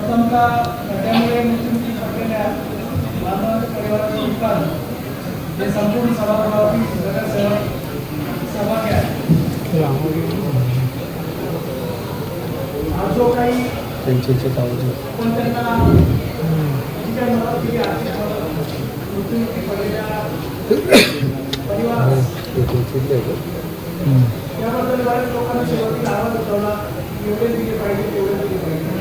प्रथमतः खड्ड्यामुळे मृत्यूमुखी पडलेल्या मानवाच्या परिवाराचे नुकसान हे संपूर्ण सभागृहातील नगरसेवक सभाग्य आहे. हा जो काही आपण त्यांना त्यांच्या मदत केली आर्थिक मदत मृत्यूमुखी पडलेल्या परिवार याबद्दल बऱ्याच लोकांना शेवटी आवाज उठवला एवढे दिले पाहिजे तेवढे दिले पाहिजे.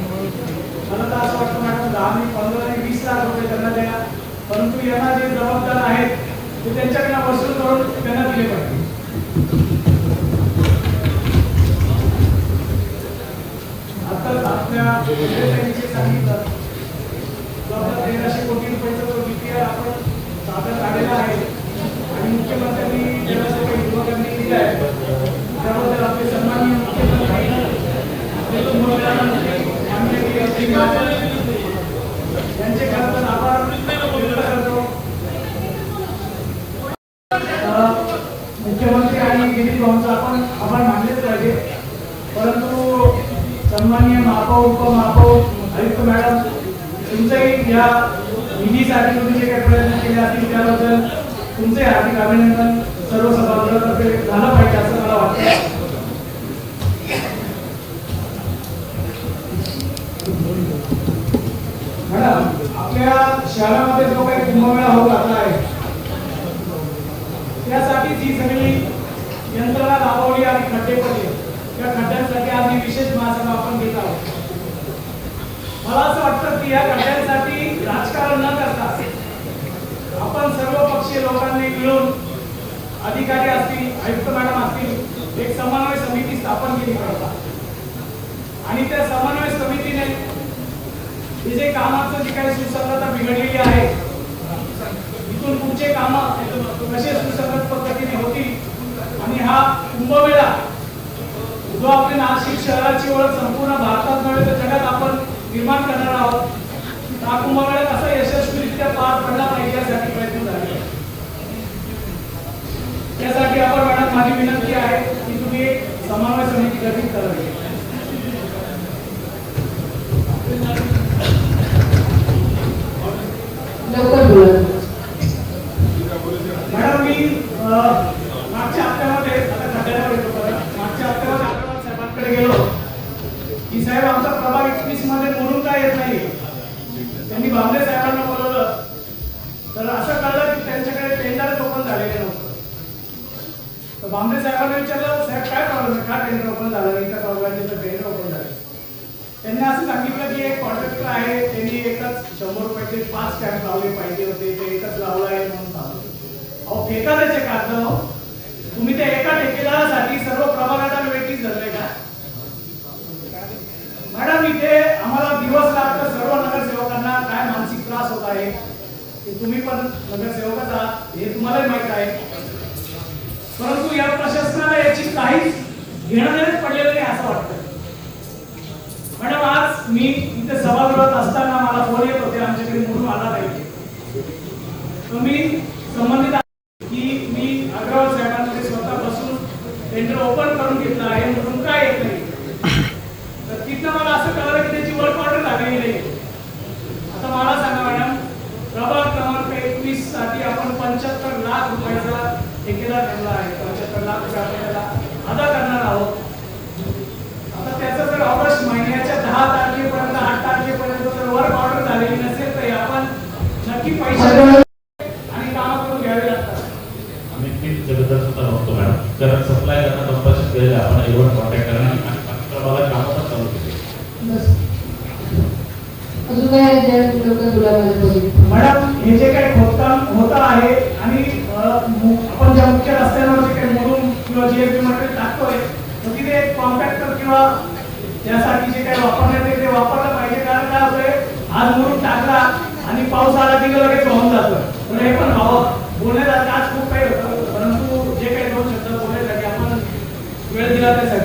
मला तर असं वाटतं मॅडम 10 आणि 15 आणि 20 लाख रुपये त्यांना द्या, परंतु यांना जे जबाबदार आहेत ते त्यांच्याकडे वसूल करून त्यांना दिले पाहिजे. आता आपल्या सांगितलं 1300 कोटी रुपयाचा जो DPR आपण ताब्यात आलेला आहे आणि मुख्यमंत्र्यांनी जनसेवा विभागाने दिला आहे त्याबद्दल आपले सन्माननीय मुख्यमंत्री यांचे खरंतर आभार व्यक्त करतो. मुख्यमंत्री आणि गिरीश भाऊंचा आपण आभार मानलेच पाहिजे, परंतु सन्माननीय महापौर उपमहापौर आयुक्त मॅडम तुमचेही या निधीसाठी तुम्ही जे काही प्रयत्न केले असतील त्याबद्दल तुमचे हार्दिक अभिनंदन सर्व सभागृहातर्फे झालं पाहिजे असं मला वाटतं. मॅडम आपल्या शहरामध्ये जो काही कुंभमेळा होत आहे त्यासाठीच ही सगळी यंत्रणा राबवली आणि खड्डे पडले. त्या खड्ड्यांसाठी आज ही विशेष महासभा आपण घेत आहोत. मला असं वाटतं की या खड्ड्यांसाठी राजकारण न करता आपण सर्व पक्षीय लोकांनी मिळून अधिकारी असतील आयुक्त मॅडम असतील एक समन्वय समिती स्थापन केली पाहिजे आणि त्या समन्वय समितीने हे जे कामाचं जी काही सुसंगतता बिघडलेली आहे इथून पुढचे काम कसे सुसंगत पद्धतीने होतील आणि हा कुंभमेळा जो आपल्या नाशिक शहराची ओळख संपूर्ण भारतात नव्हे तर जगात आपण निर्माण करणार आहोत. हा कुंभमेळा कसा यशस्वीरित्या पार पडला पाहिजे यासाठी प्रयत्न झाले. त्यासाठी आपण मॅडम माझी विनंती आहे की तुम्ही एक समन्वय समिती गठीत करावी. मॅडम मी मागच्या हप्त्यामध्ये आता खड्ड्यावर येतो मागच्या हप्त्यामध्ये अग्रवाल साहेबांकडे गेलो की साहेब आमचा प्रभाग 21 मध्ये म्हणून काय येत नाही. त्यांनी भांबरे साहेबांना बोलवलं तर असं कळलं की त्यांच्याकडे टेंडर ओपन झालेले नव्हतं. तर भांबरे साहेबांना विचारलं साहेब काय प्रॉब्लेम आहे, का टेंडर ओपन झालं नाही, का प्रॉब्लेम टेंडर ओपन झालं. त्यांनी असं सांगितलं की एक कॉन्ट्रॅक्टर आहे त्यांनी एकच 100 रुपयाचे 5 स्टॅम्प लावले पाहिजे होते ते एकच लावला आहे म्हणून सांगतो. अहो ठेकेदाराचे कागद तुम्ही त्या एका ठेकेदारासाठी सर्व प्रभागाला वेटीस धरले का मॅडम. इथे आम्हाला दिवस लागतात सर्व नगरसेवकांना काय मानसिक त्रास होत आहे की तुम्ही पण नगरसेवकच आहात हे तुम्हालाही माहित आहे, परंतु या प्रशासनाला याची काहीच घेणं देणंच पडलेलं नाही असं वाटतं. मॅडम आज मी इथे सभागृहात असताना मला फोन येत होते आमच्याकडे म्हणून आला पाहिजे तर मी संबंधित की मी अग्रवाल साहेबांकडे स्वतः बसून टेंडर ओपन करून घेतलं आहे म्हणून काय येत नाही. तर तिथं मला असं कळलं की त्याची वर्क ऑर्डर झालेली नाही. आता मला सांगा मॅडम प्रभाग क्रमांक 21 साठी आपण 75 लाख रुपयाचा ठेकेदार ठेवला आहे. 75 लाख रुपये आपल्याला अदा करणार आहोत. आता त्याचं जर ऑगस्ट महिन्याच्या 10 तारखेपर्यंत 8 तारखेपर्यंत जर वर्क ऑर्डर झालेली नसेल तर आपण नक्की पैसे आणि काम करून घ्यावे लागतात. आम्ही तीच जबरदस्त होतो मॅडम कारण सप्लाय करताना कंपल्शन केलेलं आपण एवढं कॉन्टॅक्ट करणार आणि प्रभागात काम पण चालू केले. अजून काय मॅडम हे जे काही खोदकाम होतं आहे आणि आपण ज्या मुख्य रस्त्यांवर जे काही म्हणून किंवा जीएसबी मटेरियल टाकतोय तर तिथे एक कॉन्ट्रॅक्टर किंवा त्यासाठी जे काही वापरण्यात येते ते वापरलं पाहिजे. कारण काय होतंय आज म्हणून टाकला आणि पाऊस आला की लगेच वाहून जातं. तर हे पण बोलण्यात आज खूप काही होतं, परंतु जे काही 2 शब्द बोलण्यासाठी आपण वेळ दिला त्यासाठी